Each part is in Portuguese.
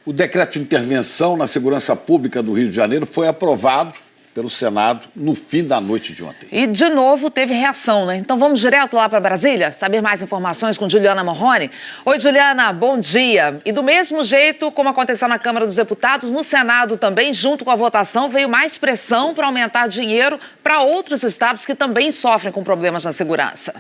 O decreto de intervenção na segurança pública do Rio de Janeiro foi aprovado pelo Senado no fim da noite de ontem. E, de novo, teve reação, né? Então vamos direto lá para Brasília, saber mais informações com Juliana Morrone. Oi, Juliana, bom dia. E do mesmo jeito como aconteceu na Câmara dos Deputados, no Senado também, junto com a votação, veio mais pressão para aumentar dinheiro para outros estados que também sofrem com problemas na segurança.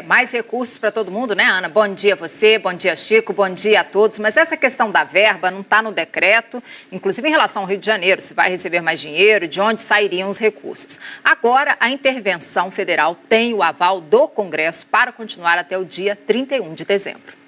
Mais recursos para todo mundo, né, Ana? Bom dia a você, bom dia, Chico, bom dia a todos. Mas essa questão da verba não está no decreto, inclusive em relação ao Rio de Janeiro, se vai receber mais dinheiro, de onde sairiam os recursos. Agora, a intervenção federal tem o aval do Congresso para continuar até o dia 31 de dezembro.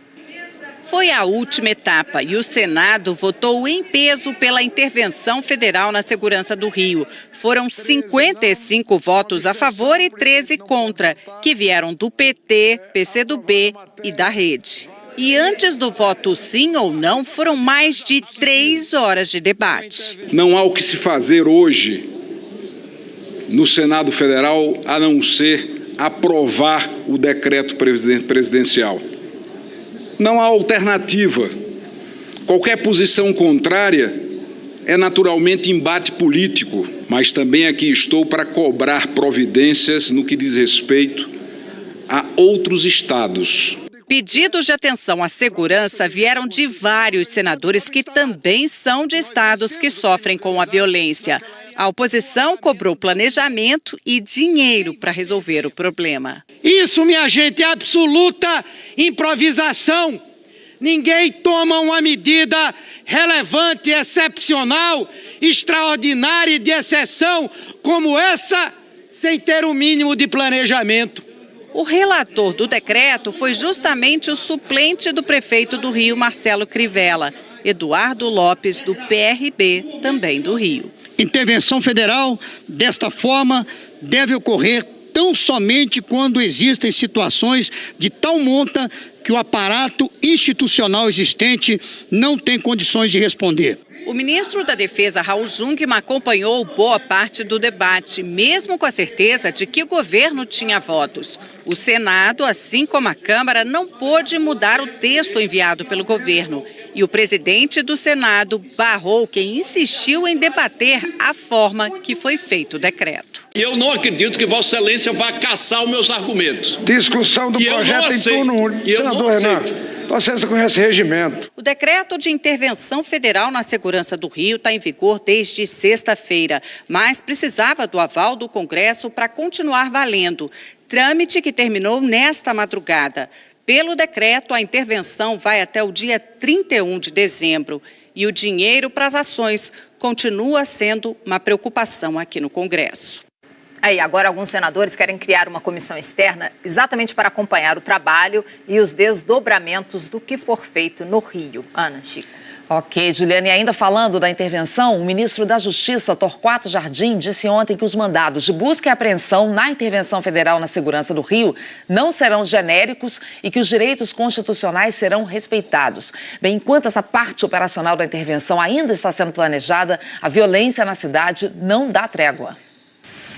Foi a última etapa e o Senado votou em peso pela intervenção federal na segurança do Rio. Foram 55 votos a favor e 13 contra, que vieram do PT, PCdoB e da Rede. E antes do voto sim ou não, foram mais de 3 horas de debate. Não há o que se fazer hoje no Senado Federal a não ser aprovar o decreto presidencial. Não há alternativa. Qualquer posição contrária é naturalmente embate político, mas também aqui estou para cobrar providências no que diz respeito a outros estados. Pedidos de atenção à segurança vieram de vários senadores que também são de estados que sofrem com a violência. A oposição cobrou planejamento e dinheiro para resolver o problema. Isso, minha gente, é absoluta improvisação. Ninguém toma uma medida relevante, excepcional, extraordinária e de exceção como essa sem ter o mínimo de planejamento. O relator do decreto foi justamente o suplente do prefeito do Rio, Marcelo Crivella, Eduardo Lopes, do PRB, também do Rio. Intervenção federal, desta forma, deve ocorrer tão somente quando existem situações de tal monta que o aparato institucional existente não tem condições de responder. O ministro da Defesa, Raul Jungmann, acompanhou boa parte do debate, mesmo com a certeza de que o governo tinha votos. O Senado, assim como a Câmara, não pôde mudar o texto enviado pelo governo. E o presidente do Senado barrou quem insistiu em debater a forma que foi feito o decreto. Eu não acredito que Vossa Excelência vá caçar os meus argumentos. Discussão do projeto em turno único. Senador Renato, você conhece regimento. O decreto de intervenção federal na segurança do Rio está em vigor desde sexta-feira, mas precisava do aval do Congresso para continuar valendo. Trâmite que terminou nesta madrugada. Pelo decreto, a intervenção vai até o dia 31 de dezembro e o dinheiro para as ações continua sendo uma preocupação aqui no Congresso. Agora alguns senadores querem criar uma comissão externa exatamente para acompanhar o trabalho e os desdobramentos do que for feito no Rio. Ana, Chico. Ok, Juliana, e ainda falando da intervenção, o ministro da Justiça, Torquato Jardim, disse ontem que os mandados de busca e apreensão na intervenção federal na segurança do Rio não serão genéricos e que os direitos constitucionais serão respeitados. Bem, enquanto essa parte operacional da intervenção ainda está sendo planejada, a violência na cidade não dá trégua.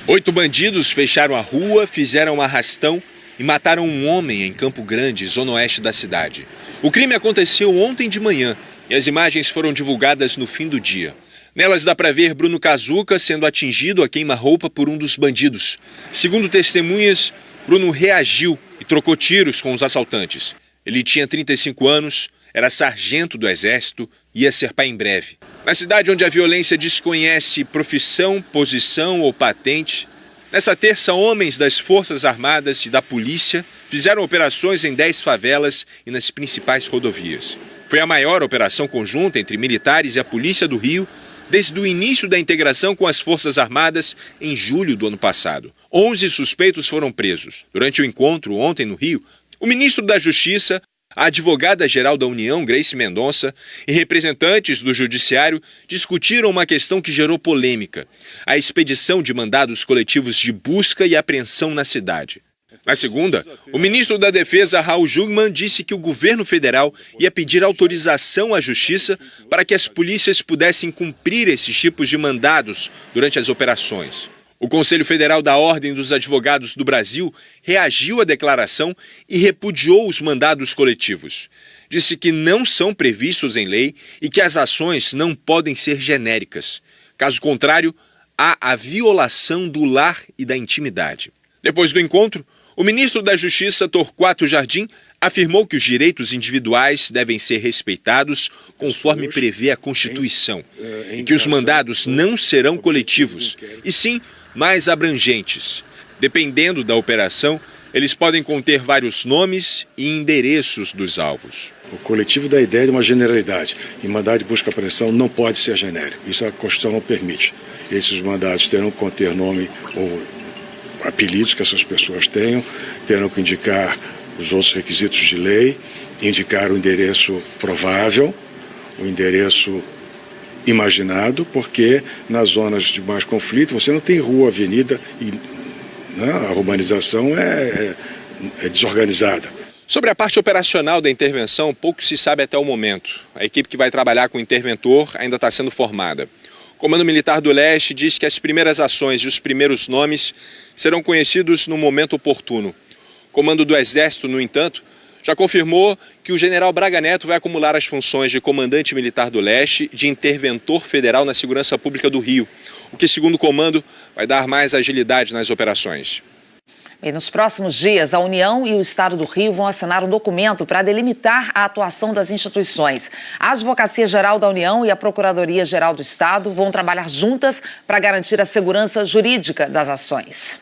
8 bandidos fecharam a rua, fizeram um arrastão e mataram um homem em Campo Grande, zona oeste da cidade. O crime aconteceu ontem de manhã e as imagens foram divulgadas no fim do dia. Nelas dá para ver Bruno Cazuca sendo atingido a queima-roupa por um dos bandidos. Segundo testemunhas, Bruno reagiu e trocou tiros com os assaltantes. Ele tinha 35 anos, era sargento do Exército e ia ser pai em breve. Na cidade onde a violência desconhece profissão, posição ou patente, nessa terça, homens das Forças Armadas e da Polícia fizeram operações em 10 favelas e nas principais rodovias. Foi a maior operação conjunta entre militares e a Polícia do Rio desde o início da integração com as Forças Armadas em julho do ano passado. 11 suspeitos foram presos. Durante o encontro ontem no Rio, o ministro da Justiça, a advogada-geral da União, Grace Mendonça, e representantes do Judiciário discutiram uma questão que gerou polêmica: a expedição de mandados coletivos de busca e apreensão na cidade. Na segunda, o ministro da Defesa, Raul Jungmann, disse que o governo federal ia pedir autorização à Justiça para que as polícias pudessem cumprir esses tipos de mandados durante as operações. O Conselho Federal da Ordem dos Advogados do Brasil reagiu à declaração e repudiou os mandados coletivos. disse que não são previstos em lei e que as ações não podem ser genéricas. Caso contrário, há a violação do lar e da intimidade. Depois do encontro, o ministro da Justiça, Torquato Jardim, afirmou que os direitos individuais devem ser respeitados conforme prevê a Constituição e que os mandados não serão coletivos, e sim mais abrangentes. Dependendo da operação, eles podem conter vários nomes e endereços dos alvos. O coletivo dá a ideia de uma generalidade, e mandado de busca e apreensão não pode ser genérico. Isso a Constituição não permite. Esses mandados terão que conter nome ou apelidos que essas pessoas tenham, terão que indicar os outros requisitos de lei, indicar o endereço provável, o endereço imaginado, porque nas zonas de mais conflito você não tem rua, avenida, e a urbanização é desorganizada. Sobre a parte operacional da intervenção, pouco se sabe até o momento. A equipe que vai trabalhar com o interventor ainda está sendo formada. O Comando Militar do Leste diz que as primeiras ações e os primeiros nomes serão conhecidos no momento oportuno. O Comando do Exército, no entanto, já confirmou que o general Braga Neto vai acumular as funções de comandante militar do Leste e de interventor federal na segurança pública do Rio, o que, segundo o comando, vai dar mais agilidade nas operações. E nos próximos dias, a União e o Estado do Rio vão assinar um documento para delimitar a atuação das instituições. A Advocacia-Geral da União e a Procuradoria-Geral do Estado vão trabalhar juntas para garantir a segurança jurídica das ações.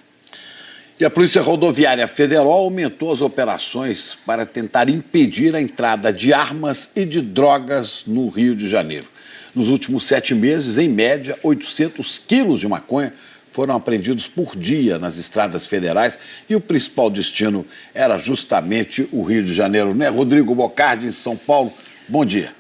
E a Polícia Rodoviária Federal aumentou as operações para tentar impedir a entrada de armas e de drogas no Rio de Janeiro. Nos últimos 7 meses, em média, 800 quilos de maconha foram apreendidos por dia nas estradas federais e o principal destino era justamente o Rio de Janeiro, né? Rodrigo Bocardi, em São Paulo. Bom dia.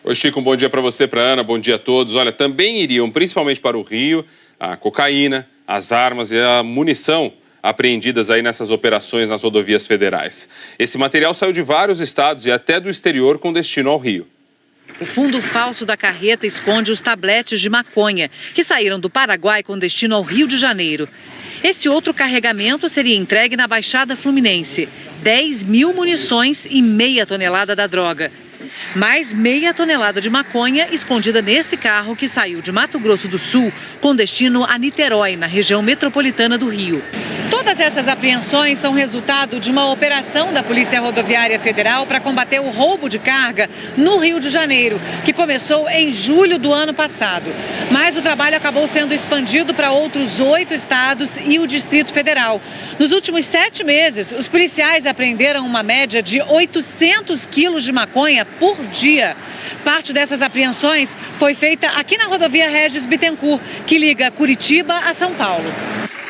Oi, Chico, um bom dia para você, para a Ana, bom dia a todos. Olha, também iriam, principalmente para o Rio, a cocaína, as armas e a munição apreendidas aí nessas operações nas rodovias federais. Esse material saiu de vários estados e até do exterior com destino ao Rio. O fundo falso da carreta esconde os tabletes de maconha, que saíram do Paraguai com destino ao Rio de Janeiro. Esse outro carregamento seria entregue na Baixada Fluminense. 10.000 munições e meia tonelada da droga. Mais meia tonelada de maconha escondida nesse carro que saiu de Mato Grosso do Sul com destino a Niterói, na região metropolitana do Rio. Todas essas apreensões são resultado de uma operação da Polícia Rodoviária Federal para combater o roubo de carga no Rio de Janeiro, que começou em julho do ano passado. Mas o trabalho acabou sendo expandido para outros 8 estados e o Distrito Federal. Nos últimos 7 meses, os policiais apreenderam uma média de 800 quilos de maconha por dia. Parte dessas apreensões foi feita aqui na rodovia Regis Bittencourt, que liga Curitiba a São Paulo.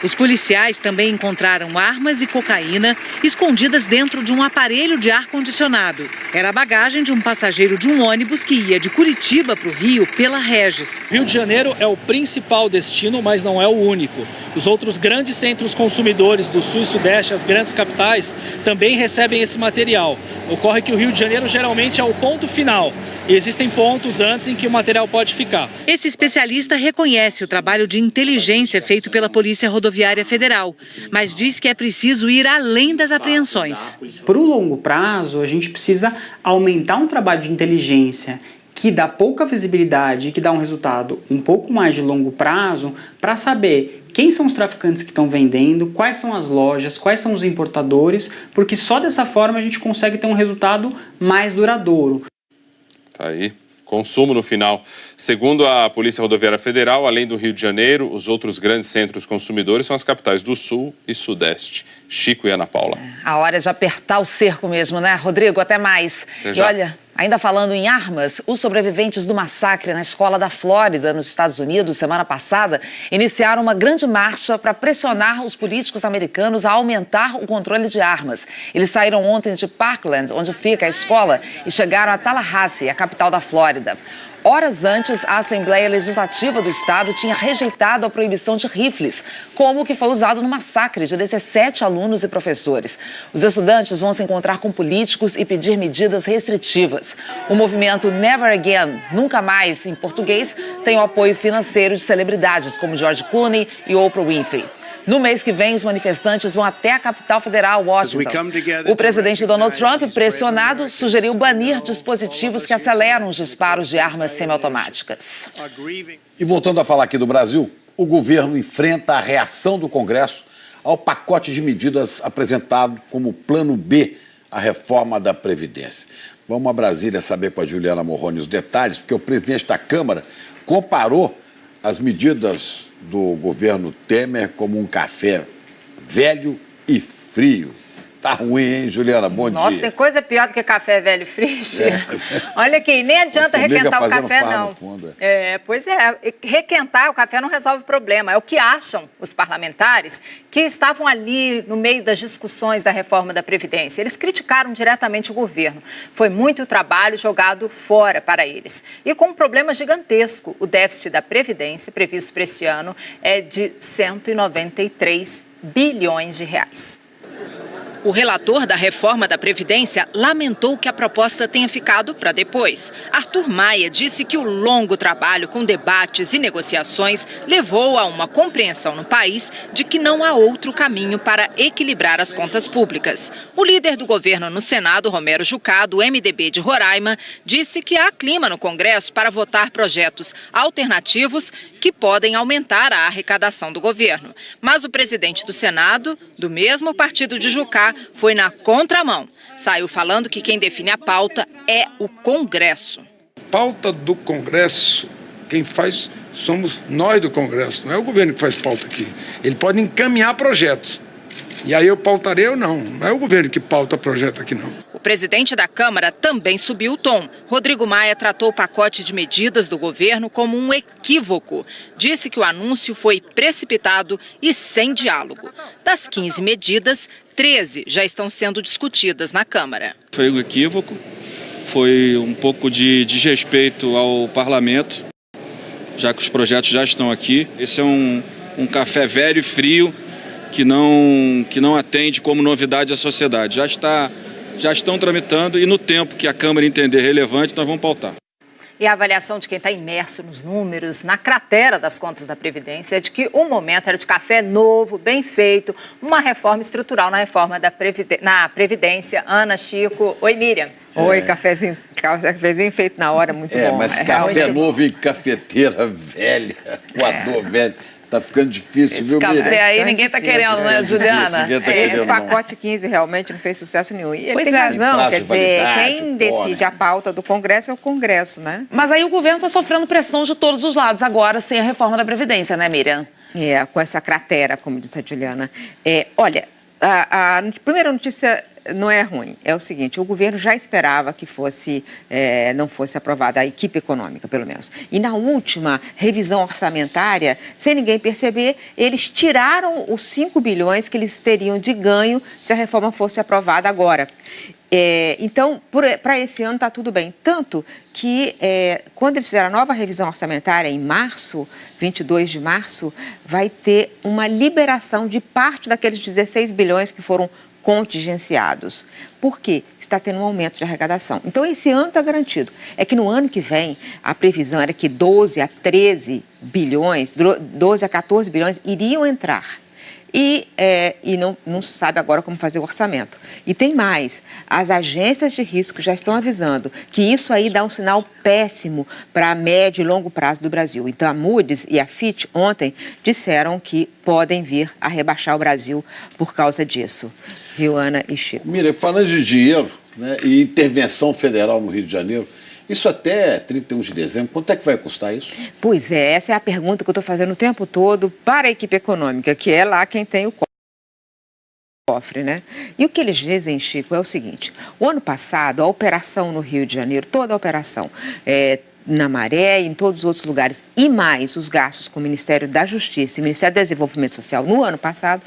Os policiais também encontraram armas e cocaína escondidas dentro de um aparelho de ar-condicionado. Era a bagagem de um passageiro de um ônibus que ia de Curitiba para o Rio pela Regis. Rio de Janeiro é o principal destino, mas não é o único. Os outros grandes centros consumidores do Sul e Sudeste, as grandes capitais, também recebem esse material. Ocorre que o Rio de Janeiro geralmente é o ponto final. E existem pontos antes em que o material pode ficar. Esse especialista reconhece o trabalho de inteligência feito pela Polícia Rodoviária Federal, mas diz que é preciso ir além das apreensões. Para o longo prazo, a gente precisa aumentar um trabalho de inteligência que dá pouca visibilidade e que dá um resultado um pouco mais de longo prazo para saber quem são os traficantes que estão vendendo, quais são as lojas, quais são os importadores, porque só dessa forma a gente consegue ter um resultado mais duradouro. Tá aí, consumo no final. Segundo a Polícia Rodoviária Federal, além do Rio de Janeiro, os outros grandes centros consumidores são as capitais do Sul e Sudeste. Chico e Ana Paula. A hora é de apertar o cerco mesmo, né, Rodrigo? Até mais. E olha, ainda falando em armas, os sobreviventes do massacre na escola da Flórida, nos Estados Unidos, semana passada, iniciaram uma grande marcha para pressionar os políticos americanos a aumentar o controle de armas. Eles saíram ontem de Parkland, onde fica a escola, e chegaram a Tallahassee, a capital da Flórida. Horas antes, a Assembleia Legislativa do Estado tinha rejeitado a proibição de rifles, como o que foi usado no massacre de 17 alunos e professores. Os estudantes vão se encontrar com políticos e pedir medidas restritivas. O movimento Never Again, Nunca Mais, em português, tem o apoio financeiro de celebridades como George Clooney e Oprah Winfrey. No mês que vem, os manifestantes vão até a capital federal, Washington. O presidente Donald Trump, pressionado, sugeriu banir dispositivos que aceleram os disparos de armas semiautomáticas. E voltando a falar aqui do Brasil, o governo enfrenta a reação do Congresso ao pacote de medidas apresentado como Plano B, a reforma da Previdência. Vamos a Brasília saber com a Juliana Morrone os detalhes, porque o presidente da Câmara comparou as medidas do governo Temer como um café velho e frio. Tá ruim, hein, Juliana? Bom dia. Nossa, tem coisa pior do que café velho e frio, Chico. Olha aqui, nem adianta requentar o café, não. Fundo, Pois é, requentar o café não resolve o problema. É o que acham os parlamentares que estavam ali no meio das discussões da reforma da Previdência. Eles criticaram diretamente o governo. Foi muito trabalho jogado fora para eles. E com um problema gigantesco, o déficit da Previdência, previsto para esse ano, é de 193 bilhões de reais. O relator da reforma da Previdência lamentou que a proposta tenha ficado para depois. Arthur Maia disse que o longo trabalho com debates e negociações levou a uma compreensão no país de que não há outro caminho para equilibrar as contas públicas. O líder do governo no Senado, Romero Jucá, do MDB de Roraima, disse que há clima no Congresso para votar projetos alternativos que podem aumentar a arrecadação do governo. Mas o presidente do Senado, do mesmo partido de Jucá, foi na contramão. Saiu falando que quem define a pauta é o Congresso. Pauta do Congresso, quem faz somos nós do Congresso, não é o governo que faz pauta aqui. Ele pode encaminhar projetos. E aí eu pautarei ou não. Não é o governo que pauta projeto aqui, não. O presidente da Câmara também subiu o tom. Rodrigo Maia tratou o pacote de medidas do governo como um equívoco. Disse que o anúncio foi precipitado e sem diálogo. Das 15 medidas, 13 já estão sendo discutidas na Câmara. Foi um equívoco, foi um pouco de desrespeito ao parlamento, já que os projetos já estão aqui. Esse é um café velho e frio, que não atende como novidade à sociedade. Já estão tramitando e no tempo que a Câmara entender relevante, nós vamos pautar. E a avaliação de quem está imerso nos números, na cratera das contas da Previdência, é de que o momento era de café novo, bem feito, uma reforma estrutural na reforma na Previdência. Ana, Chico, oi Miriam. Oi, cafezinho feito na hora, muito bom. Mas café novo e cafeteira velha, coador velho. Tá ficando difícil, viu, Miriam? Café aí ninguém tá querendo, né, Juliana? Esse pacote 15 realmente não fez sucesso nenhum. E ele tem razão, quer dizer, quem decide a pauta do Congresso é o Congresso, né? Mas aí o governo tá sofrendo pressão de todos os lados agora, sem a reforma da Previdência, né, Miriam? Com essa cratera, como disse a Juliana. Olha, a primeira notícia não é ruim, é o seguinte, o governo já esperava que não fosse aprovada a equipe econômica, pelo menos. E na última revisão orçamentária, sem ninguém perceber, eles tiraram os 5 bilhões que eles teriam de ganho se a reforma fosse aprovada agora. Então, para esse ano está tudo bem. Tanto que, quando eles fizeram a nova revisão orçamentária, em março, 22 de março, vai ter uma liberação de parte daqueles 16 bilhões que foram contingenciados. Por quê? Está tendo um aumento de arrecadação. Então, esse ano está garantido. É que no ano que vem, a previsão era que 12 a 13 bilhões, 12 a 14 bilhões iriam entrar. E não se sabe agora como fazer o orçamento. E tem mais, as agências de risco já estão avisando que isso aí dá um sinal péssimo para médio e longo prazo do Brasil. Então a Moody's e a Fitch ontem disseram que podem vir a rebaixar o Brasil por causa disso. Viu, Ana e Chico? Mira, falando de dinheiro, né, e intervenção federal no Rio de Janeiro, isso até 31 de dezembro, quanto é que vai custar isso? Pois é, essa é a pergunta que eu estou fazendo o tempo todo para a equipe econômica, que é lá quem tem o cofre, né? E o que eles dizem, Chico, é o seguinte, o ano passado, a operação no Rio de Janeiro, toda a operação, na Maré e em todos os outros lugares, e mais os gastos com o Ministério da Justiça e o Ministério do Desenvolvimento Social no ano passado,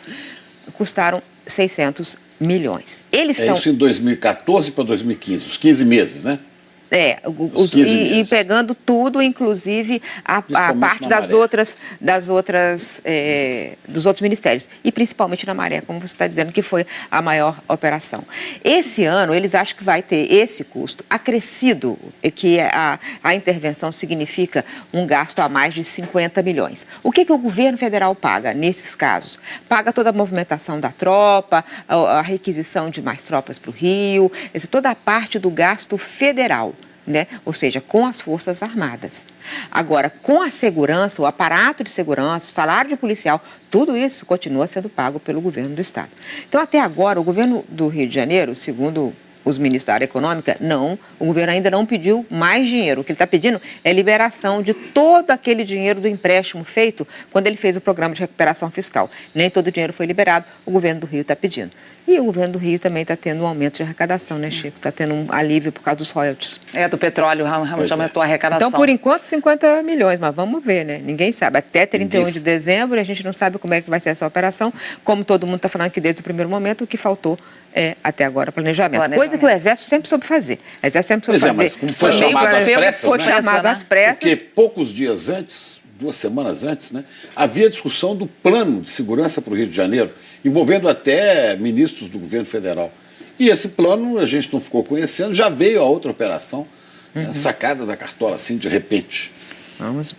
custaram 600 milhões. Isso em 2014 para 2015, os 15 meses, né? E pegando tudo, inclusive a parte dos outros ministérios. E principalmente na Maré, como você está dizendo, que foi a maior operação. Esse ano, eles acham que vai ter esse custo acrescido, que a intervenção significa um gasto a mais de 50 milhões. O que o governo federal paga nesses casos? Paga toda a movimentação da tropa, a requisição de mais tropas para o Rio, toda a parte do gasto federal, né? Ou seja, com as Forças Armadas. Agora, com a segurança, o aparato de segurança, o salário de policial, tudo isso continua sendo pago pelo governo do Estado. Então, até agora, o governo do Rio de Janeiro, segundo os ministros da área econômica, o governo ainda não pediu mais dinheiro. O que ele está pedindo é liberação de todo aquele dinheiro do empréstimo feito quando ele fez o programa de recuperação fiscal. Nem todo o dinheiro foi liberado, o governo do Rio está pedindo. E o governo do Rio também está tendo um aumento de arrecadação, né, Chico? Está tendo um alívio por causa dos royalties. Do petróleo, realmente aumentou a arrecadação. Então, por enquanto, 50 milhões, mas vamos ver, né? Ninguém sabe. Até 31 de dezembro, a gente não sabe como é que vai ser essa operação. Como todo mundo está falando aqui desde o primeiro momento, o que faltou até agora, planejamento. Coisa que o Exército sempre soube fazer. O Exército sempre soube fazer. Mas como foi chamado às pressas, foi chamado às pressas. Porque poucos dias antes, 2 semanas antes, né, havia discussão do plano de segurança para o Rio de Janeiro, envolvendo até ministros do governo federal. E esse plano a gente não ficou conhecendo, já veio a outra operação, sacada da cartola, assim, de repente.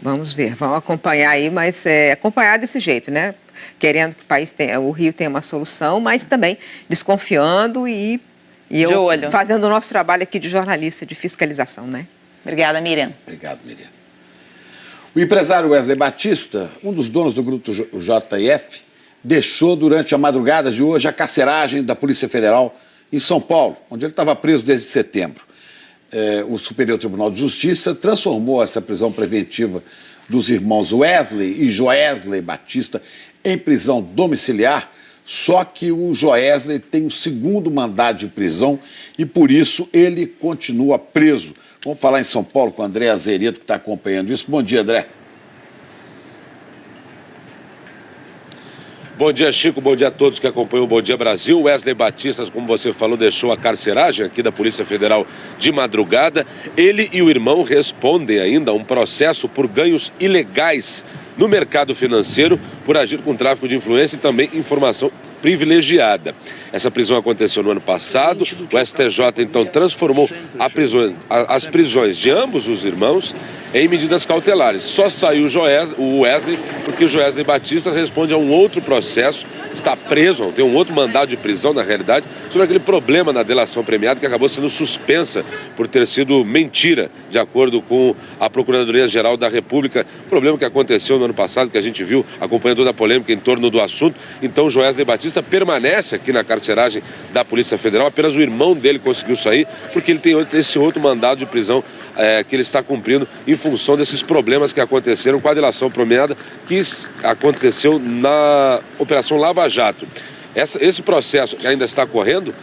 Vamos ver, vamos acompanhar aí, mas acompanhar desse jeito, né? Querendo que o Rio tenha uma solução, mas também desconfiando e eu fazendo o nosso trabalho aqui de jornalista, de fiscalização, né? Obrigada, Miriam. Obrigado, Miriam. O empresário Wesley Batista, um dos donos do grupo JF, deixou durante a madrugada de hoje a carceragem da Polícia Federal em São Paulo, onde ele estava preso desde setembro. O Superior Tribunal de Justiça transformou essa prisão preventiva dos irmãos Wesley e Joesley Batista em prisão domiciliar, só que o Joesley tem um segundo mandado de prisão e, por isso, ele continua preso. Vamos falar em São Paulo com o André Azeredo, que está acompanhando isso. Bom dia, André. Bom dia, Chico. Bom dia a todos que acompanham o Bom Dia Brasil. Wesley Batista, como você falou, deixou a carceragem aqui da Polícia Federal de madrugada. Ele e o irmão respondem ainda a um processo por ganhos ilegais no mercado financeiro por agir com tráfico de influência e também informação privilegiada. Essa prisão aconteceu no ano passado. O STJ, então, transformou as prisões de ambos os irmãos em medidas cautelares. Só saiu o Wesley porque o Joesley Batista responde a um outro processo, está preso, tem um outro mandado de prisão, na realidade, sobre aquele problema na delação premiada que acabou sendo suspensa por ter sido mentira, de acordo com a Procuradoria-Geral da República. Problema que aconteceu no ano passado, que a gente viu, acompanhando toda a polêmica em torno do assunto. Então, o Joesley Batista permanece aqui na carceragem da Polícia Federal. Apenas o irmão dele conseguiu sair, porque ele tem esse outro mandado de prisão que ele está cumprindo em função desses problemas que aconteceram com a delação premiada que aconteceu na Operação Lava Jato. Esse processo que ainda está correndo,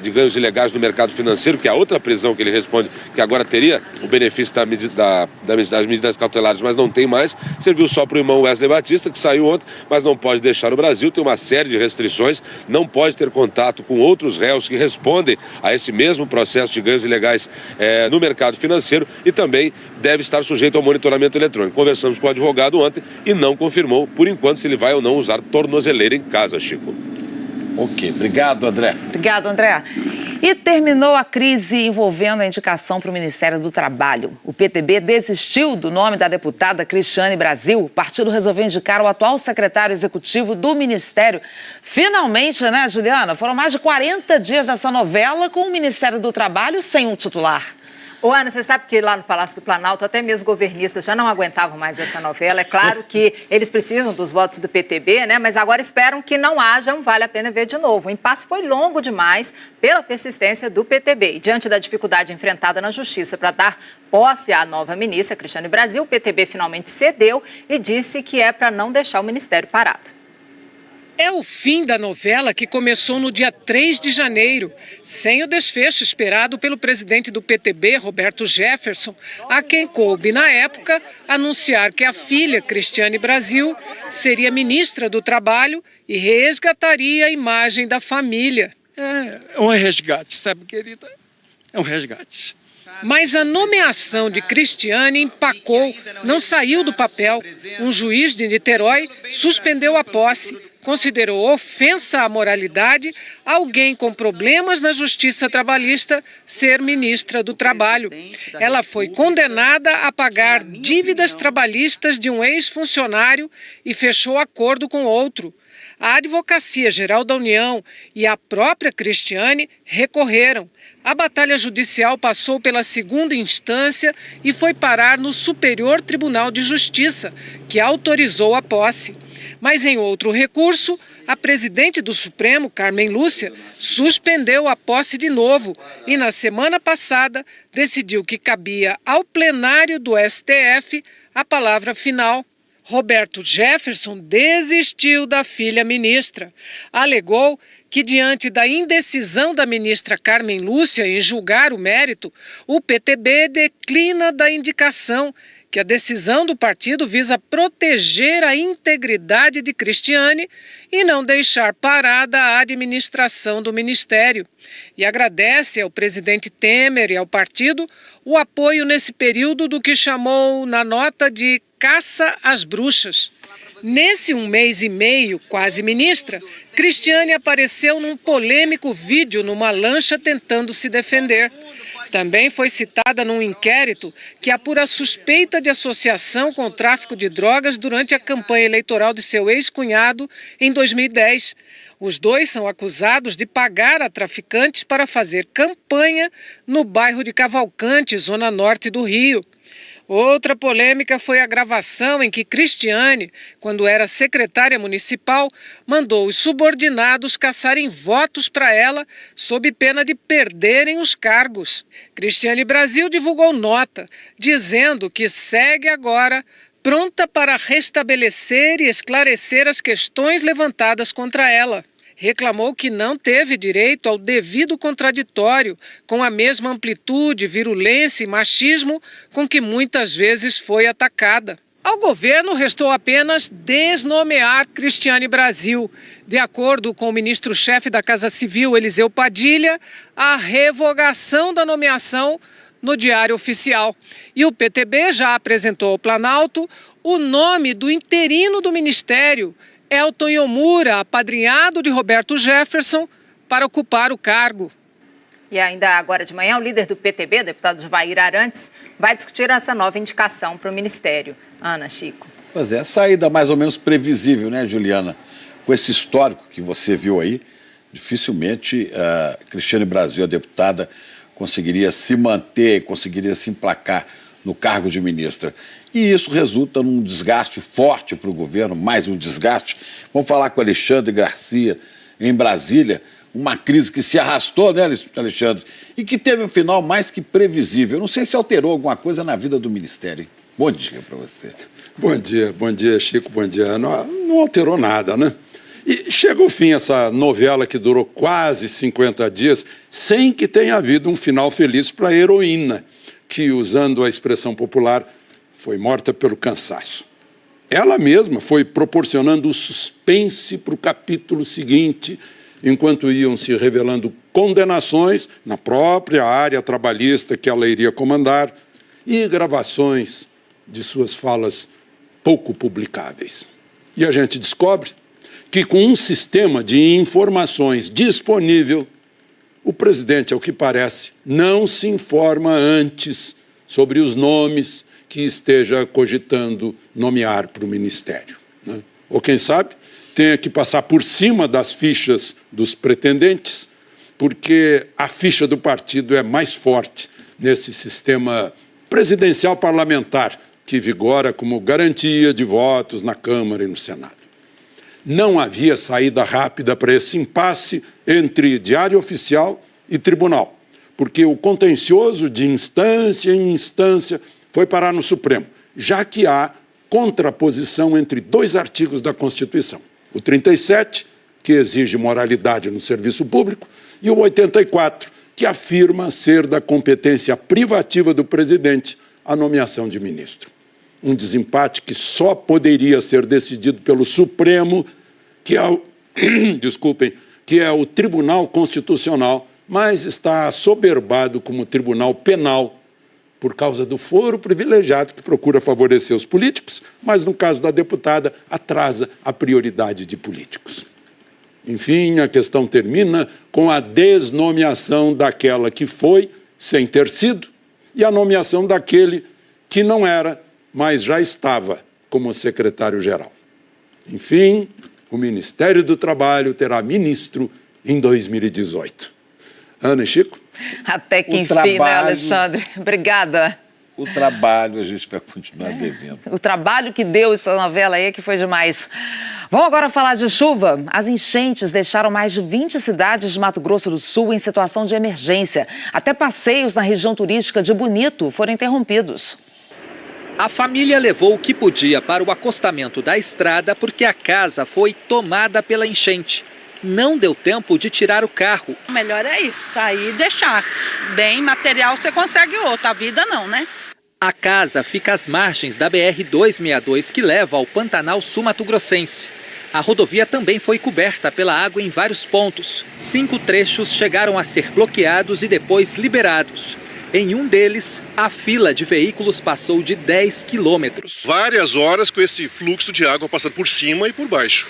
de ganhos ilegais no mercado financeiro, que é a outra prisão que ele responde, que agora teria o benefício das medidas cautelares, mas não tem mais, serviu só para o irmão Wesley Batista, que saiu ontem, mas não pode deixar o Brasil, tem uma série de restrições, não pode ter contato com outros réus que respondem a esse mesmo processo de ganhos ilegais no mercado financeiro e também deve estar sujeito ao monitoramento eletrônico. Conversamos com o advogado ontem e não confirmou, por enquanto, se ele vai ou não usar tornozeleira em casa, Chico. Ok, obrigado, André. Obrigado, André. E terminou a crise envolvendo a indicação para o Ministério do Trabalho. O PTB desistiu do nome da deputada Cristiane Brasil. O partido resolveu indicar o atual secretário executivo do Ministério. Finalmente, né, Juliana? Foram mais de 40 dias dessa novela com o Ministério do Trabalho sem um titular. Ana, você sabe que lá no Palácio do Planalto, até mesmo governistas já não aguentavam mais essa novela. É claro que eles precisam dos votos do PTB, né? Mas agora esperam que não haja Vale a Pena Ver de novo. O impasse foi longo demais pela persistência do PTB. E diante da dificuldade enfrentada na Justiça para dar posse à nova ministra, Cristiane Brasil, o PTB finalmente cedeu e disse que é para não deixar o Ministério parado. É o fim da novela que começou no dia 3 de janeiro, sem o desfecho esperado pelo presidente do PTB, Roberto Jefferson, a quem coube, na época, anunciar que a filha, Cristiane Brasil, seria ministra do Trabalho e resgataria a imagem da família. É um resgate, sabe, querida? É um resgate. Mas a nomeação de Cristiane empacou, não saiu do papel. Um juiz de Niterói suspendeu a posse, considerou ofensa à moralidade alguém com problemas na justiça trabalhista ser ministra do Trabalho. Ela foi condenada a pagar dívidas trabalhistas de um ex-funcionário e fechou acordo com outro. A Advocacia Geral da União e a própria Cristiane recorreram. A batalha judicial passou pela segunda instância e foi parar no Superior Tribunal de Justiça, que autorizou a posse. Mas em outro recurso, a presidente do Supremo, Carmen Lúcia, suspendeu a posse de novo e, na semana passada, decidiu que cabia ao plenário do STF a palavra final. Roberto Jefferson desistiu da filha ministra. Alegou que, diante da indecisão da ministra Carmen Lúcia em julgar o mérito, o PTB declina da indicação, que a decisão do partido visa proteger a integridade de Cristiane e não deixar parada a administração do ministério. E agradece ao presidente Temer e ao partido o apoio nesse período do que chamou na nota de caça às bruxas. Nesse 1 mês e meio, quase ministra, Cristiane apareceu num polêmico vídeo numa lancha tentando se defender. Também foi citada num inquérito que apura suspeita de associação com o tráfico de drogas durante a campanha eleitoral de seu ex-cunhado em 2010. Os dois são acusados de pagar a traficantes para fazer campanha no bairro de Cavalcante, zona norte do Rio. Outra polêmica foi a gravação em que Cristiane, quando era secretária municipal, mandou os subordinados caçarem votos para ela, sob pena de perderem os cargos. Cristiane Brasil divulgou nota, dizendo que segue agora pronta para restabelecer e esclarecer as questões levantadas contra ela. Reclamou que não teve direito ao devido contraditório, com a mesma amplitude, virulência e machismo com que muitas vezes foi atacada. Ao governo restou apenas desnomear Cristiane Brasil. De acordo com o ministro-chefe da Casa Civil, Eliseu Padilha, a revogação da nomeação no Diário Oficial. E o PTB já apresentou ao Planalto o nome do interino do ministério, Elton Yomura, apadrinhado de Roberto Jefferson, para ocupar o cargo. E ainda agora de manhã, o líder do PTB, deputado Jovair Arantes, vai discutir essa nova indicação para o Ministério. Ana, Chico. Pois é, a saída mais ou menos previsível, né, Juliana? Com esse histórico que você viu aí, dificilmente a Cristiane Brasil, a deputada, conseguiria se manter, conseguiria se emplacar no cargo de ministra. E isso resulta num desgaste forte para o governo, mais um desgaste. Vamos falar com Alexandre Garcia, em Brasília, uma crise que se arrastou, né, Alexandre? E que teve um final mais que previsível. Não sei se alterou alguma coisa na vida do Ministério. Bom dia para você. Bom dia, Chico, bom dia, Ana. Não alterou nada, né? E chega ao fim essa novela que durou quase 50 dias, sem que tenha havido um final feliz para a heroína, que, usando a expressão popular, foi morta pelo cansaço. Ela mesma foi proporcionando o suspense para o capítulo seguinte, enquanto iam se revelando condenações na própria área trabalhista que ela iria comandar e gravações de suas falas pouco publicáveis. E a gente descobre que, com um sistema de informações disponível, o presidente, ao que parece, não se informa antes sobre os nomes que esteja cogitando nomear para o ministério, né? Ou, quem sabe, tenha que passar por cima das fichas dos pretendentes, porque a ficha do partido é mais forte nesse sistema presidencial parlamentar que vigora como garantia de votos na Câmara e no Senado. Não havia saída rápida para esse impasse entre Diário Oficial e Tribunal, porque o contencioso de instância em instância foi parar no Supremo, já que há contraposição entre dois artigos da Constituição. O 37, que exige moralidade no serviço público, e o 84, que afirma ser da competência privativa do presidente a nomeação de ministro. Um desempate que só poderia ser decidido pelo Supremo, que é o Tribunal Constitucional, mas está assoberbado como Tribunal Penal por causa do foro privilegiado que procura favorecer os políticos, mas, no caso da deputada, atrasa a prioridade de políticos. Enfim, a questão termina com a desnomeação daquela que foi, sem ter sido, e a nomeação daquele que não era, mas já estava como secretário-geral. Enfim, o Ministério do Trabalho terá ministro em 2018. Ana e Chico? Até que enfim, né, Alexandre? Obrigada. O trabalho a gente vai continuar devendo. O trabalho que deu essa novela aí que foi demais. Vamos agora falar de chuva. As enchentes deixaram mais de 20 cidades de Mato Grosso do Sul em situação de emergência. Até passeios na região turística de Bonito foram interrompidos. A família levou o que podia para o acostamento da estrada porque a casa foi tomada pela enchente. Não deu tempo de tirar o carro. O melhor é isso, sair e deixar. Bem material você consegue outro, a vida não, né? A casa fica às margens da BR-262 que leva ao Pantanal Sul-Mato-Grossense. A rodovia também foi coberta pela água em vários pontos. 5 trechos chegaram a ser bloqueados e depois liberados. Em um deles, a fila de veículos passou de 10 quilômetros. Várias horas com esse fluxo de água passando por cima e por baixo.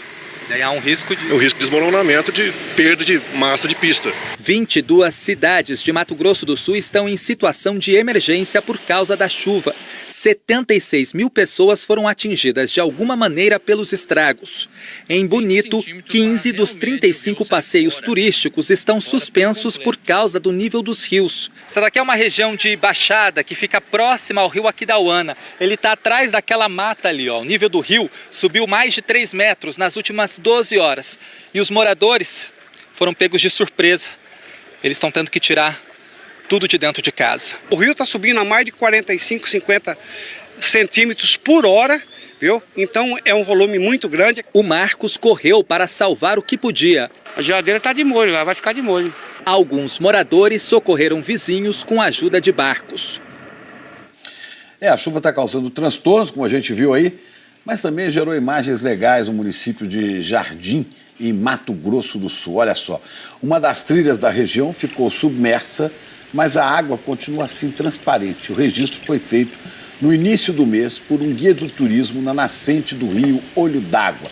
Daí há um risco de... O risco de desmoronamento, de perda de massa de pista. 22 cidades de Mato Grosso do Sul estão em situação de emergência por causa da chuva. 76 mil pessoas foram atingidas de alguma maneira pelos estragos. Em Bonito, 15 dos 35 passeios turísticos estão suspensos por causa do nível dos rios. Essa daqui é uma região de baixada que fica próxima ao rio Aquidauana. Ele está atrás daquela mata ali, ó. O nível do rio subiu mais de 3 metros nas últimas 12 horas. E os moradores foram pegos de surpresa. Eles estão tendo que tirar tudo de dentro de casa. O rio está subindo a mais de 45, 50 centímetros por hora, viu? Então é um volume muito grande. O Marcos correu para salvar o que podia. A geladeira está de molho, ela vai ficar de molho. Alguns moradores socorreram vizinhos com a ajuda de barcos. A chuva está causando transtornos, como a gente viu aí, mas também gerou imagens legais no município de Jardim, em Mato Grosso do Sul. Olha só, uma das trilhas da região ficou submersa, mas a água continua assim transparente. O registro foi feito no início do mês por um guia do turismo na nascente do rio Olho d'Água.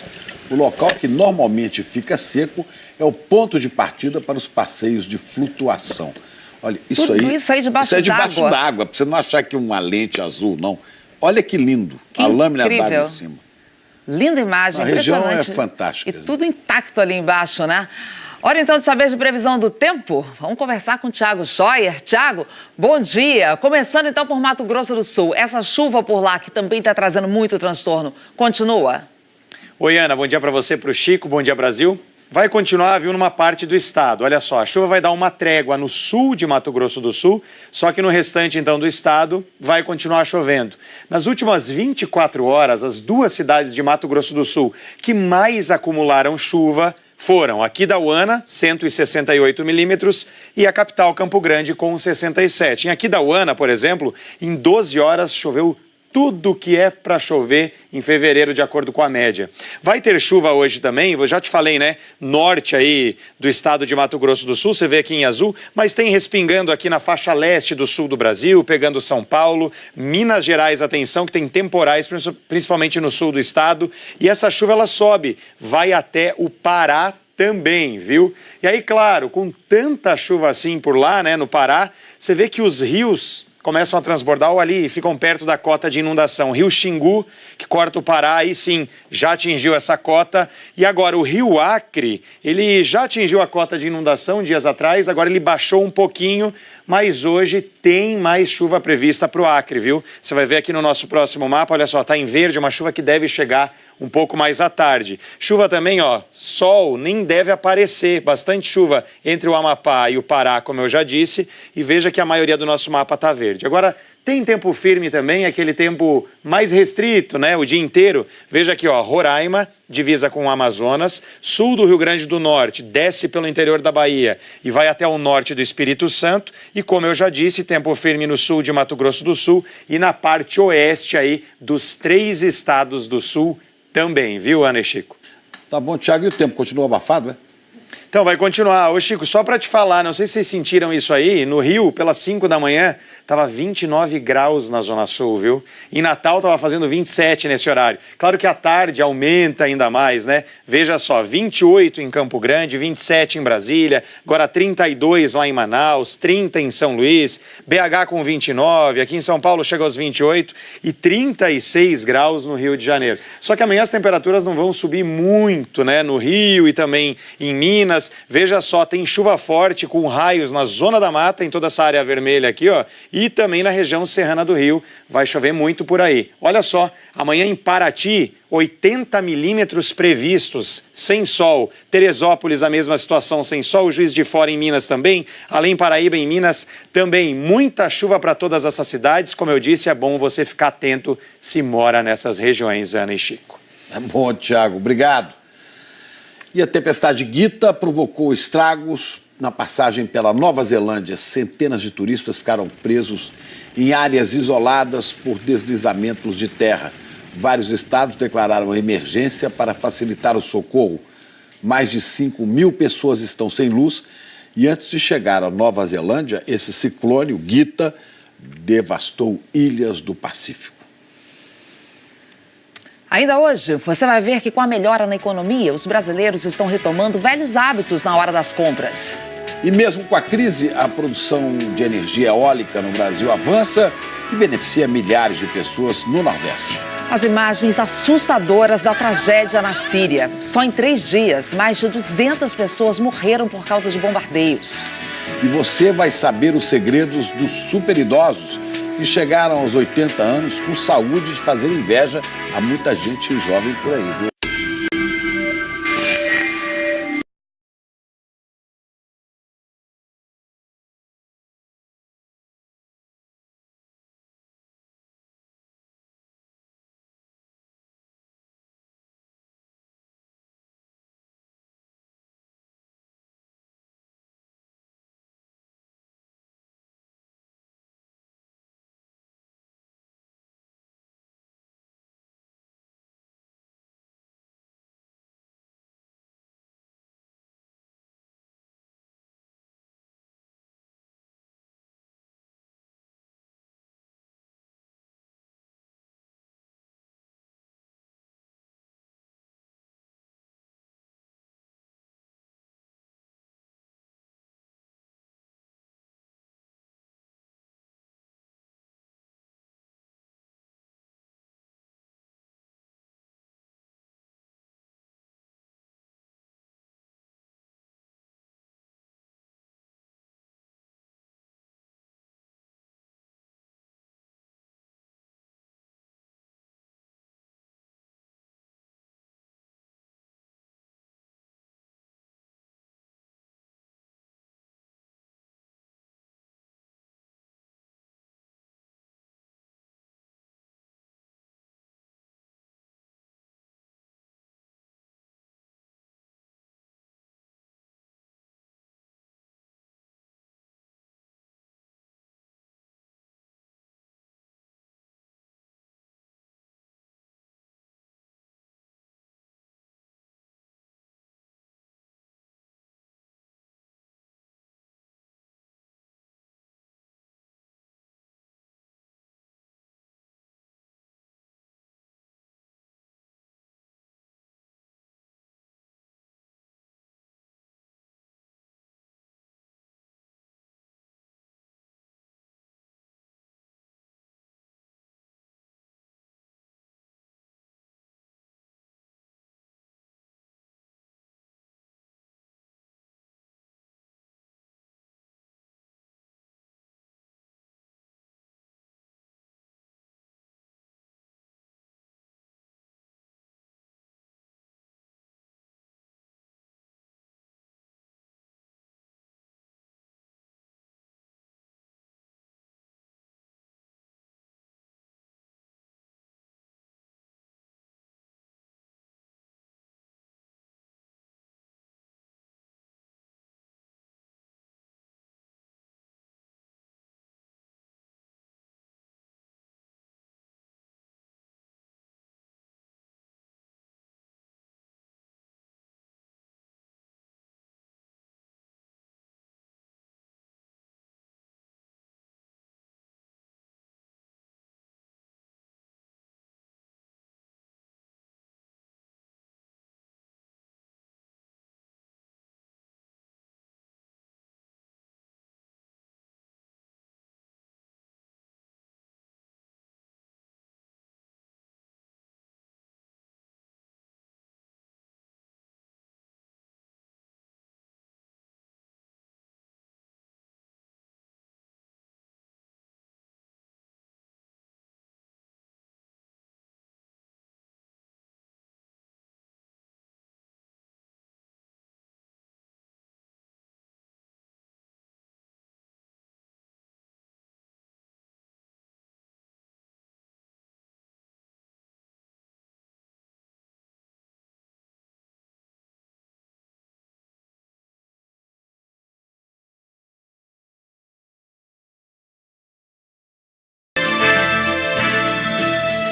O local, que normalmente fica seco, é o ponto de partida para os passeios de flutuação. Olha, isso aí debaixo d'água, para você não achar que é uma lente azul, não. Olha que lindo, a lâmina d'água em cima. Linda imagem, a região é fantástica. E tudo intacto ali embaixo, né? Hora então de saber de previsão do tempo. Vamos conversar com o Thiago Scheuer. Thiago, bom dia. Começando então por Mato Grosso do Sul. Essa chuva por lá, que também está trazendo muito transtorno, continua? Oi, Ana. Bom dia para você, para o Chico. Bom dia, Brasil. Vai continuar, viu, numa parte do estado. Olha só, a chuva vai dar uma trégua no sul de Mato Grosso do Sul, só que no restante, então, do estado, vai continuar chovendo. Nas últimas 24 horas, as 2 cidades de Mato Grosso do Sul que mais acumularam chuva foram Aquidauana, 168 milímetros, e a capital, Campo Grande, com 67. Em Aquidauana, por exemplo, em 12 horas choveu tudo que é para chover em fevereiro, de acordo com a média. Vai ter chuva hoje também, eu já te falei, né? Norte aí do estado de Mato Grosso do Sul, você vê aqui em azul, mas tem respingando aqui na faixa leste do sul do Brasil, pegando São Paulo, Minas Gerais, atenção, que tem temporais, principalmente no sul do estado. E essa chuva, ela sobe, vai até o Pará também, viu? E aí, claro, com tanta chuva assim por lá, né, no Pará, você vê que os rios começam a transbordar ou ali ficam perto da cota de inundação. O rio Xingu, que corta o Pará, aí sim, já atingiu essa cota. E agora o rio Acre, ele já atingiu a cota de inundação dias atrás, agora ele baixou um pouquinho, mas hoje tem mais chuva prevista para o Acre, viu? Você vai ver aqui no nosso próximo mapa, olha só, está em verde, uma chuva que deve chegar um pouco mais à tarde. Chuva também, ó, sol nem deve aparecer, bastante chuva entre o Amapá e o Pará, como eu já disse, e veja que a maioria do nosso mapa está verde. Agora, tem tempo firme também, aquele tempo mais restrito, né, o dia inteiro. Veja aqui, ó, Roraima, divisa com o Amazonas, sul do Rio Grande do Norte, desce pelo interior da Bahia e vai até o norte do Espírito Santo. E como eu já disse, tempo firme no sul de Mato Grosso do Sul e na parte oeste aí dos 3 estados do sul também, viu, Ana e Chico? Tá bom, Thiago, e o tempo continua abafado, né? Então, vai continuar. Ô, Chico, só para te falar, não sei se vocês sentiram isso aí, no Rio, pelas 5 da manhã, estava 29 graus na Zona Sul, viu? Em Natal estava fazendo 27 nesse horário. Claro que à tarde aumenta ainda mais, né? Veja só, 28 em Campo Grande, 27 em Brasília, agora 32 lá em Manaus, 30 em São Luís, BH com 29, aqui em São Paulo chega aos 28 e 36 graus no Rio de Janeiro. Só que amanhã as temperaturas não vão subir muito, né? No Rio e também em Minas. Veja só, tem chuva forte com raios na Zona da Mata, em toda essa área vermelha aqui, ó, e também na região serrana do Rio. Vai chover muito por aí. Olha só, amanhã em Paraty, 80 milímetros previstos, sem sol. Teresópolis, a mesma situação, sem sol. Juiz de Fora em Minas também. Além Paraíba, em Minas, também muita chuva para todas essas cidades. Como eu disse, é bom você ficar atento se mora nessas regiões, Ana e Chico. É bom, Tiago. Obrigado. E a tempestade Gita provocou estragos na passagem pela Nova Zelândia. Centenas de turistas ficaram presos em áreas isoladas por deslizamentos de terra. Vários estados declararam emergência para facilitar o socorro. Mais de 5 mil pessoas estão sem luz e antes de chegar à Nova Zelândia, esse ciclone, o Gita, devastou ilhas do Pacífico. Ainda hoje, você vai ver que com a melhora na economia, os brasileiros estão retomando velhos hábitos na hora das compras. E mesmo com a crise, a produção de energia eólica no Brasil avança e beneficia milhares de pessoas no Nordeste. As imagens assustadoras da tragédia na Síria. Só em 3 dias, mais de 200 pessoas morreram por causa de bombardeios. E você vai saber os segredos dos superidosos que chegaram aos 80 anos com saúde de fazer inveja a muita gente jovem por aí, viu?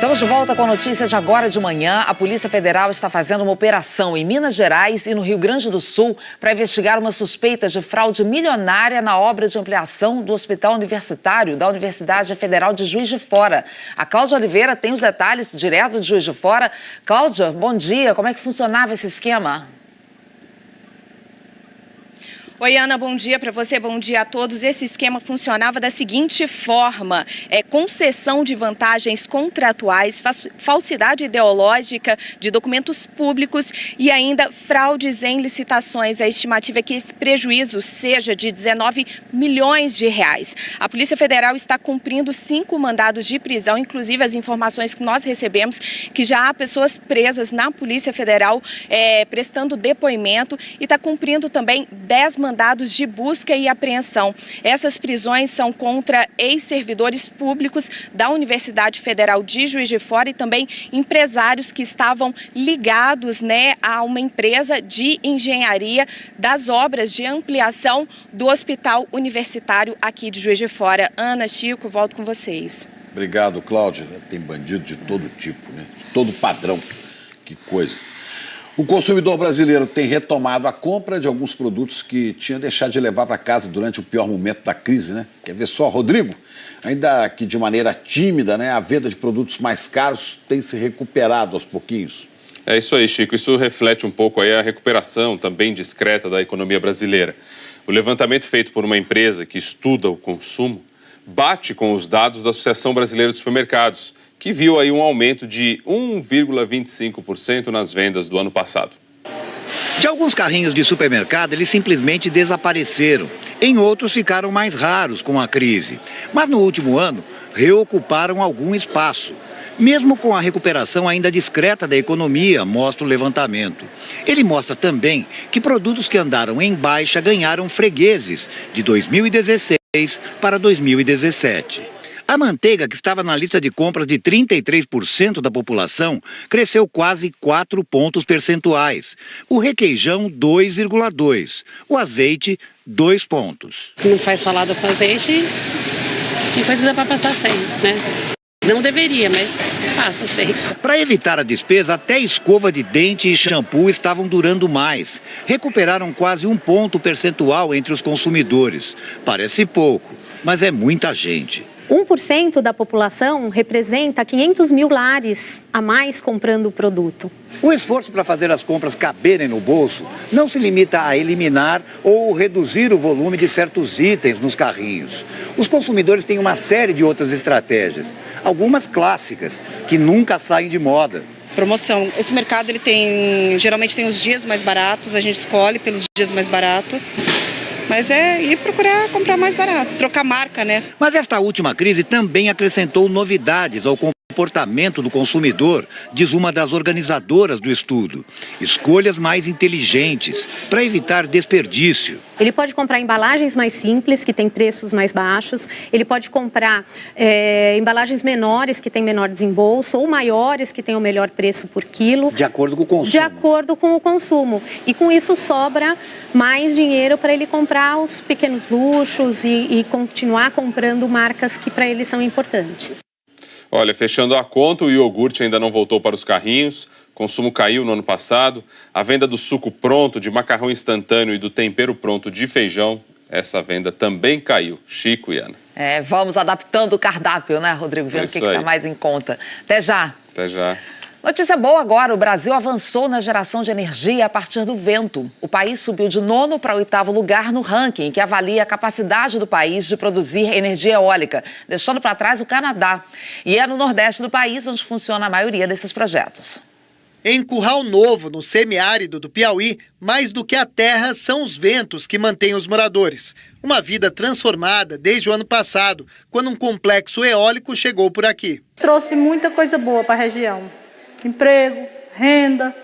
Estamos de volta com notícias de agora de manhã. A Polícia Federal está fazendo uma operação em Minas Gerais e no Rio Grande do Sul para investigar uma suspeita de fraude milionária na obra de ampliação do Hospital Universitário da Universidade Federal de Juiz de Fora. A Cláudia Oliveira tem os detalhes direto de Juiz de Fora. Cláudia, bom dia. Como é que funcionava esse esquema? Oi, Ana, bom dia para você, bom dia a todos. Esse esquema funcionava da seguinte forma: concessão de vantagens contratuais, falsidade ideológica de documentos públicos e ainda fraudes em licitações. A estimativa é que esse prejuízo seja de 19 milhões de reais. A Polícia Federal está cumprindo 5 mandados de prisão, inclusive as informações que nós recebemos que já há pessoas presas na Polícia Federal prestando depoimento e está cumprindo também 10 mandados de busca e apreensão. Essas prisões são contra ex-servidores públicos da Universidade Federal de Juiz de Fora e também empresários que estavam ligados, a uma empresa de engenharia das obras de ampliação do Hospital Universitário aqui de Juiz de Fora. Ana, Chico, volto com vocês. Obrigado, Cláudia. Tem bandido de todo tipo, de todo padrão. Que coisa. O consumidor brasileiro tem retomado a compra de alguns produtos que tinha deixado de levar para casa durante o pior momento da crise, Quer ver só, Rodrigo? Ainda que de maneira tímida, a venda de produtos mais caros tem se recuperado aos pouquinhos. É isso aí, Chico. Isso reflete um pouco aí a recuperação também discreta da economia brasileira. O levantamento feito por uma empresa que estuda o consumo bate com os dados da Associação Brasileira de Supermercados, que viu aí um aumento de 1,25% nas vendas do ano passado. De alguns carrinhos de supermercado, eles simplesmente desapareceram. Em outros, ficaram mais raros com a crise. Mas no último ano, reocuparam algum espaço. Mesmo com a recuperação ainda discreta da economia, mostra o levantamento. Ele mostra também que produtos que andaram em baixa ganharam fregueses de 2016 para 2017. A manteiga, que estava na lista de compras de 33% da população, cresceu quase 4 pontos percentuais. O requeijão, 2,2%. O azeite, 2 pontos. Não faz salada com azeite, tem coisa que dá para passar sem, Não deveria, mas passa sem. Para evitar a despesa, até escova de dente e shampoo estavam durando mais. Recuperaram quase 1 ponto percentual entre os consumidores. Parece pouco, mas é muita gente. 1% da população representa 500 mil lares a mais comprando o produto. O esforço para fazer as compras caberem no bolso não se limita a eliminar ou reduzir o volume de certos itens nos carrinhos. Os consumidores têm uma série de outras estratégias, algumas clássicas, que nunca saem de moda. Promoção. Esse mercado geralmente tem os dias mais baratos, a gente escolhe pelos dias mais baratos. Mas é ir procurar comprar mais barato, trocar marca, Mas esta última crise também acrescentou novidades ao comportamento do consumidor, diz uma das organizadoras do estudo. Escolhas mais inteligentes para evitar desperdício. Ele pode comprar embalagens mais simples, que têm preços mais baixos. Ele pode comprar embalagens menores, que têm menor desembolso, ou maiores, que têm o melhor preço por quilo. De acordo com o consumo. De acordo com o consumo. E com isso sobra mais dinheiro para ele comprar os pequenos luxos e continuar comprando marcas que para ele são importantes. Olha, fechando a conta, o iogurte ainda não voltou para os carrinhos, o consumo caiu no ano passado, a venda do suco pronto, de macarrão instantâneo e do tempero pronto de feijão, essa venda também caiu. Chico e Ana. Vamos adaptando o cardápio, Rodrigo? Vendo o que está mais em conta. Até já. Até já. Notícia boa agora, o Brasil avançou na geração de energia a partir do vento. O país subiu de 9º para 8º lugar no ranking, que avalia a capacidade do país de produzir energia eólica, deixando para trás o Canadá. E é no nordeste do país onde funciona a maioria desses projetos. Em Curral Novo, no semiárido do Piauí, mais do que a terra são os ventos que mantêm os moradores. Uma vida transformada desde o ano passado, quando um complexo eólico chegou por aqui. Trouxe muita coisa boa para a região. Emprego, renda,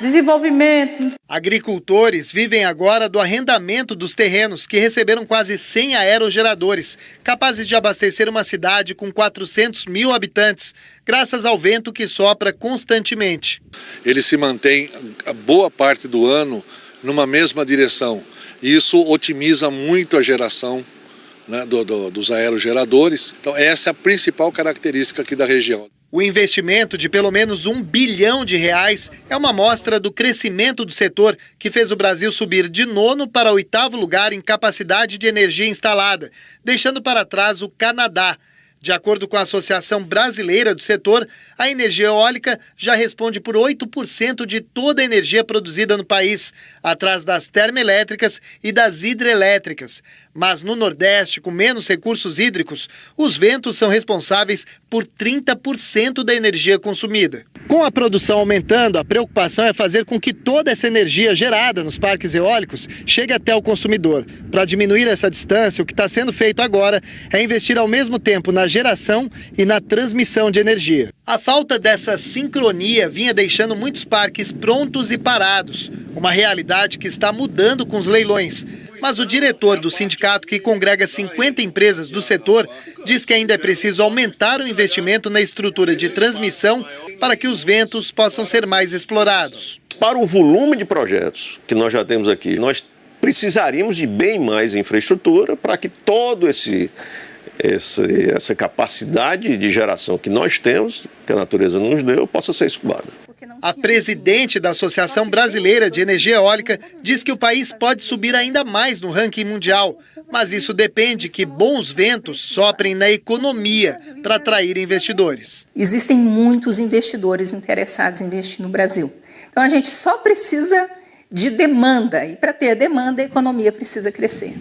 desenvolvimento. Agricultores vivem agora do arrendamento dos terrenos que receberam quase 100 aerogeradores, capazes de abastecer uma cidade com 400 mil habitantes, graças ao vento que sopra constantemente. Ele se mantém boa parte do ano numa mesma direção. E isso otimiza muito a geração né, dos aerogeradores. Então essa é a principal característica aqui da região. O investimento de pelo menos R$1 bilhão é uma amostra do crescimento do setor que fez o Brasil subir de 9º para 8º lugar em capacidade de energia instalada, deixando para trás o Canadá. De acordo com a Associação Brasileira do Setor, a energia eólica já responde por 8% de toda a energia produzida no país, atrás das termoelétricas e das hidrelétricas. Mas no Nordeste, com menos recursos hídricos, os ventos são responsáveis por 30% da energia consumida. Com a produção aumentando, a preocupação é fazer com que toda essa energia gerada nos parques eólicos chegue até o consumidor. Para diminuir essa distância, o que está sendo feito agora é investir ao mesmo tempo na geração e na transmissão de energia. A falta dessa sincronia vinha deixando muitos parques prontos e parados, uma realidade que está mudando com os leilões. Mas o diretor do sindicato, que congrega 50 empresas do setor, diz que ainda é preciso aumentar o investimento na estrutura de transmissão para que os ventos possam ser mais explorados. Para o volume de projetos que nós já temos aqui, nós precisaríamos de bem mais infraestrutura para que todo essa capacidade de geração que nós temos, que a natureza nos deu, possa ser excubada. A presidente da Associação Brasileira de Energia Eólica diz que o país pode subir ainda mais no ranking mundial, mas isso depende que bons ventos soprem na economia para atrair investidores. Existem muitos investidores interessados em investir no Brasil. Então a gente só precisa de demanda, e para ter demanda a economia precisa crescer.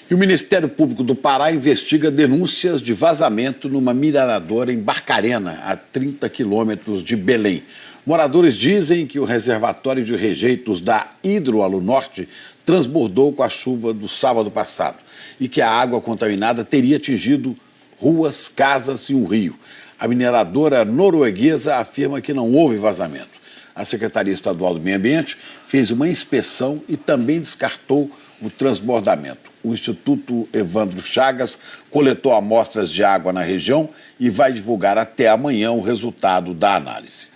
E o Ministério Público do Pará investiga denúncias de vazamento numa mineradora em Barcarena, a 30 quilômetros de Belém. Moradores dizem que o reservatório de rejeitos da Hidroalunorte transbordou com a chuva do sábado passado e que a água contaminada teria atingido ruas, casas e um rio. A mineradora norueguesa afirma que não houve vazamento. A Secretaria Estadual do Meio Ambiente fez uma inspeção e também descartou o transbordamento. O Instituto Evandro Chagas coletou amostras de água na região e vai divulgar até amanhã o resultado da análise.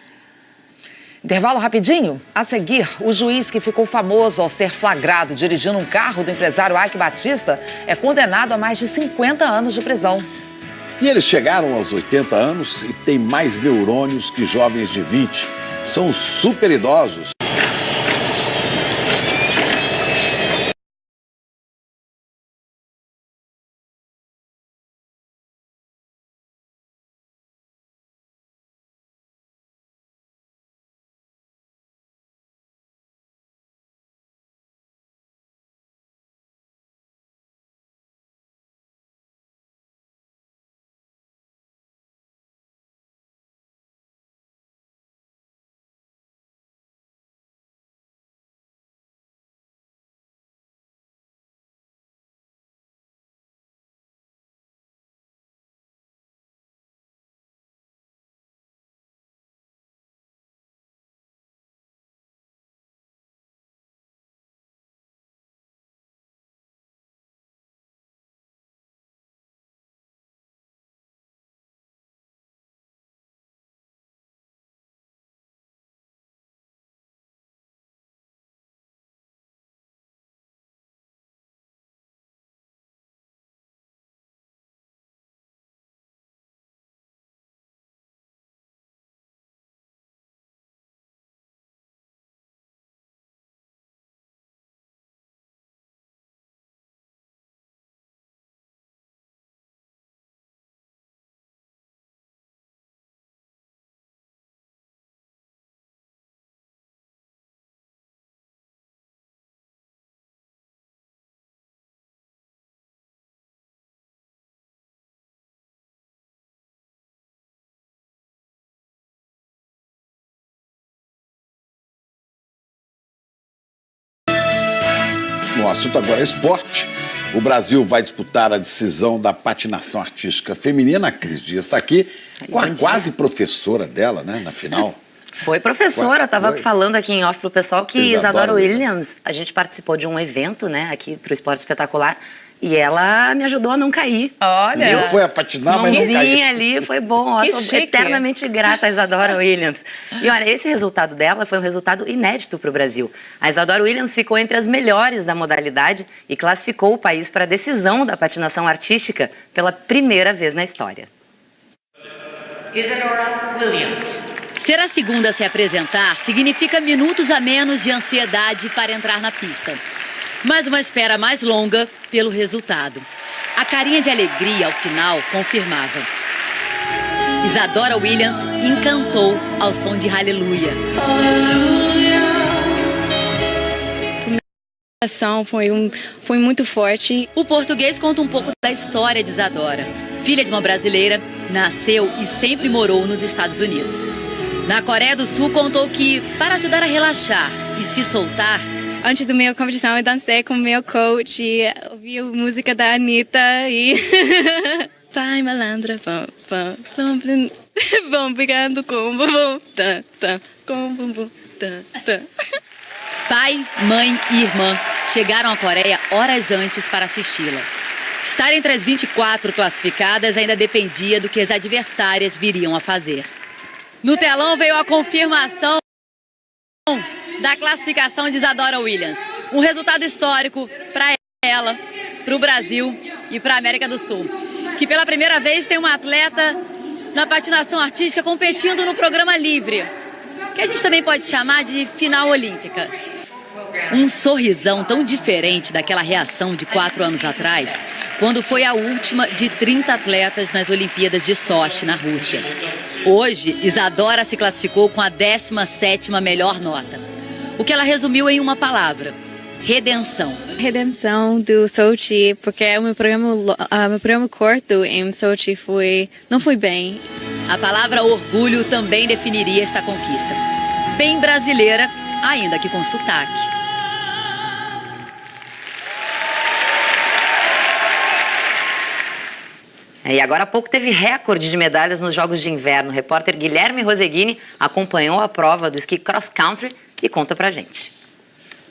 Intervalo rapidinho. A seguir, o juiz que ficou famoso ao ser flagrado dirigindo um carro do empresário Ike Batista é condenado a mais de 50 anos de prisão. E eles chegaram aos 80 anos e têm mais neurônios que jovens de 20. São super idosos. No assunto agora é esporte. O Brasil vai disputar a decisão da patinação artística feminina. A Cris Dias está aqui com a quase professora dela, né, na final. Foi professora, estava falando aqui em off pro pessoal que Isadora Williams, a gente participou de um evento, né, aqui pro Esporte Espetacular, E ela me ajudou a não cair. Olha. Eu fui a patinar, mas não caí. Ali, foi bom. Que Sou chique. eternamente grata a Isadora Williams. E olha, esse resultado dela foi um resultado inédito para o Brasil. A Isadora Williams ficou entre as melhores da modalidade e classificou o país para a decisão da patinação artística pela primeira vez na história. Isadora Williams. Ser a segunda a se apresentar significa minutos a menos de ansiedade para entrar na pista. Mas uma espera mais longa pelo resultado. A carinha de alegria ao final confirmava. Isadora Williams encantou ao som de Hallelujah. A ação foi muito forte. O português conta um pouco da história de Isadora. Filha de uma brasileira, nasceu e sempre morou nos Estados Unidos. Na Coreia do Sul, contou que, para ajudar a relaxar e se soltar, antes da minha competição, eu dancei com o meu coach e ouvi a música da Anitta e... Vai, malandra, vão pegando com bumbum, com bumbum, Pai, mãe e irmã chegaram à Coreia horas antes para assisti-la. Estar entre as 24 classificadas ainda dependia do que as adversárias viriam a fazer. No telão veio a confirmação da classificação de Isadora Williams. Um resultado histórico para ela, para o Brasil e para a América do Sul. Que pela primeira vez tem uma atleta na patinação artística competindo no programa livre, que a gente também pode chamar de final olímpica. Um sorrisão tão diferente daquela reação de 4 anos atrás, quando foi a última de 30 atletas nas Olimpíadas de Sochi, na Rússia. Hoje, Isadora se classificou com a 17ª melhor nota. O que ela resumiu em uma palavra: redenção. Redenção do Sochi, porque o meu programa curto em Sochi não foi bem. A palavra orgulho também definiria esta conquista. Bem brasileira, ainda que com sotaque. E agora há pouco teve recorde de medalhas nos Jogos de Inverno. O repórter Guilherme Roseguini acompanhou a prova do esqui cross country e conta pra gente.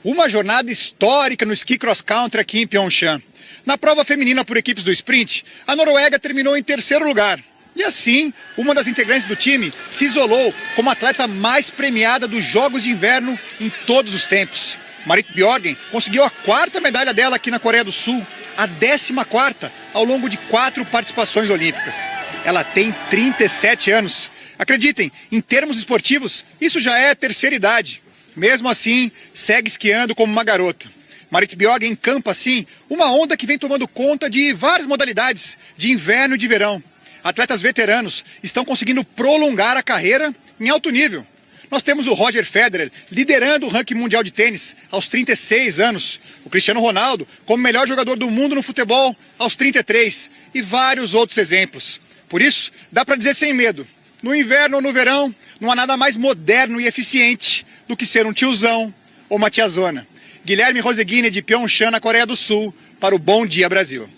Uma jornada histórica no esqui cross country aqui em Pyeongchang. Na prova feminina por equipes do sprint, a Noruega terminou em 3º lugar. E assim, uma das integrantes do time se isolou como a atleta mais premiada dos Jogos de Inverno em todos os tempos. Marit Bjørgen conseguiu a 4ª medalha dela aqui na Coreia do Sul, a 14ª ao longo de 4 participações olímpicas. Ela tem 37 anos. Acreditem, em termos esportivos, isso já é terceira idade. Mesmo assim, segue esquiando como uma garota. Marit Bjørgen encampa, assim, uma onda que vem tomando conta de várias modalidades, de inverno e de verão. Atletas veteranos estão conseguindo prolongar a carreira em alto nível. Nós temos o Roger Federer liderando o ranking mundial de tênis aos 36 anos. O Cristiano Ronaldo como melhor jogador do mundo no futebol aos 33. E vários outros exemplos. Por isso, dá para dizer sem medo. No inverno ou no verão, não há nada mais moderno e eficiente do que ser um tiozão ou uma tiazona. Guilherme Roseguini de Pyeongchang, na Coreia do Sul, para o Bom Dia Brasil.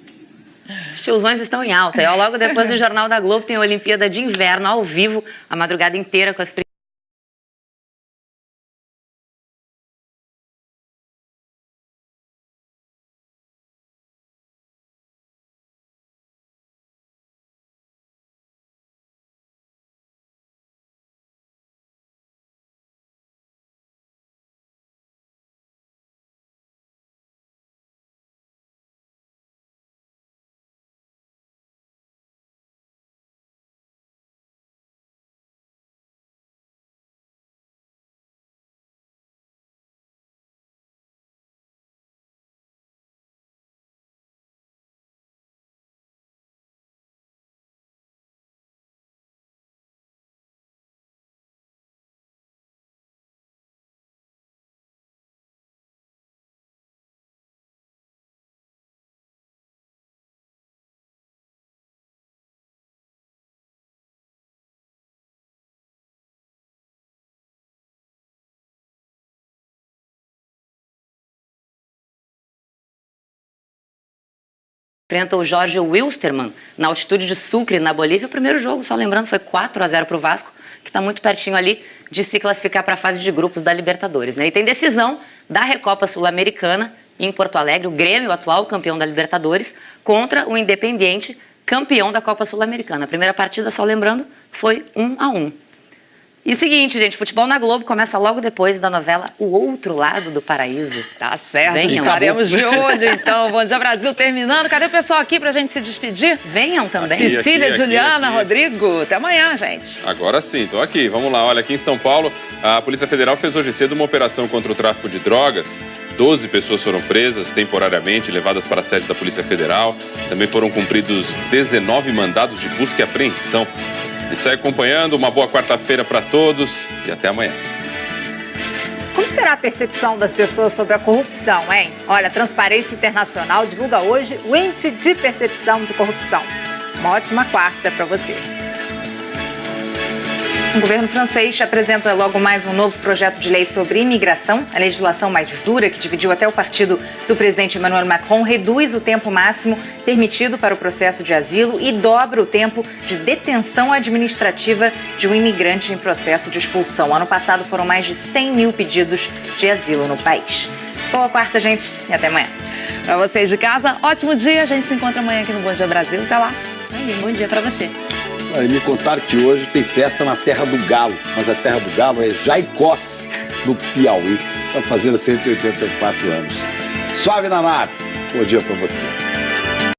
Os tiozões estão em alta. E logo depois do Jornal da Globo tem a Olimpíada de Inverno ao vivo, a madrugada inteira com as enfrenta o Jorge Wilstermann na altitude de Sucre, na Bolívia. O primeiro jogo, só lembrando, foi 4-0 para o Vasco, que está muito pertinho ali de se classificar para a fase de grupos da Libertadores, né? E tem decisão da Recopa Sul-Americana em Porto Alegre, o Grêmio, atual campeão da Libertadores, contra o Independiente, campeão da Copa Sul-Americana. A primeira partida, só lembrando, foi 1-1. E seguinte, gente, Futebol na Globo começa logo depois da novela O Outro Lado do Paraíso. Tá certo, Venham. estaremos de olho, então. Bom Dia Brasil terminando. Cadê o pessoal aqui pra gente se despedir? Venham também. Cecília, aqui, Juliana, aqui. Rodrigo. Até amanhã, gente. Agora sim, tô aqui. Vamos lá. Olha, aqui em São Paulo, a Polícia Federal fez hoje cedo uma operação contra o tráfico de drogas. 12 pessoas foram presas temporariamente, levadas para a sede da Polícia Federal. Também foram cumpridos 19 mandados de busca e apreensão. A gente segue acompanhando. Uma boa quarta-feira para todos e até amanhã. Como será a percepção das pessoas sobre a corrupção, hein? Olha, a Transparência Internacional divulga hoje o Índice de Percepção de Corrupção. Uma ótima quarta para você. O governo francês apresenta logo mais um novo projeto de lei sobre imigração. A legislação mais dura, que dividiu até o partido do presidente Emmanuel Macron, reduz o tempo máximo permitido para o processo de asilo e dobra o tempo de detenção administrativa de um imigrante em processo de expulsão. Ano passado foram mais de 100 mil pedidos de asilo no país. Boa quarta, gente, e até amanhã. Para vocês de casa, ótimo dia. A gente se encontra amanhã aqui no Bom Dia Brasil. Até lá. Aí, bom dia para você. Aí me contaram que hoje tem festa na Terra do Galo, mas a Terra do Galo é Jaicós, no Piauí. Está fazendo 184 anos. Suave na nave. Bom dia para você.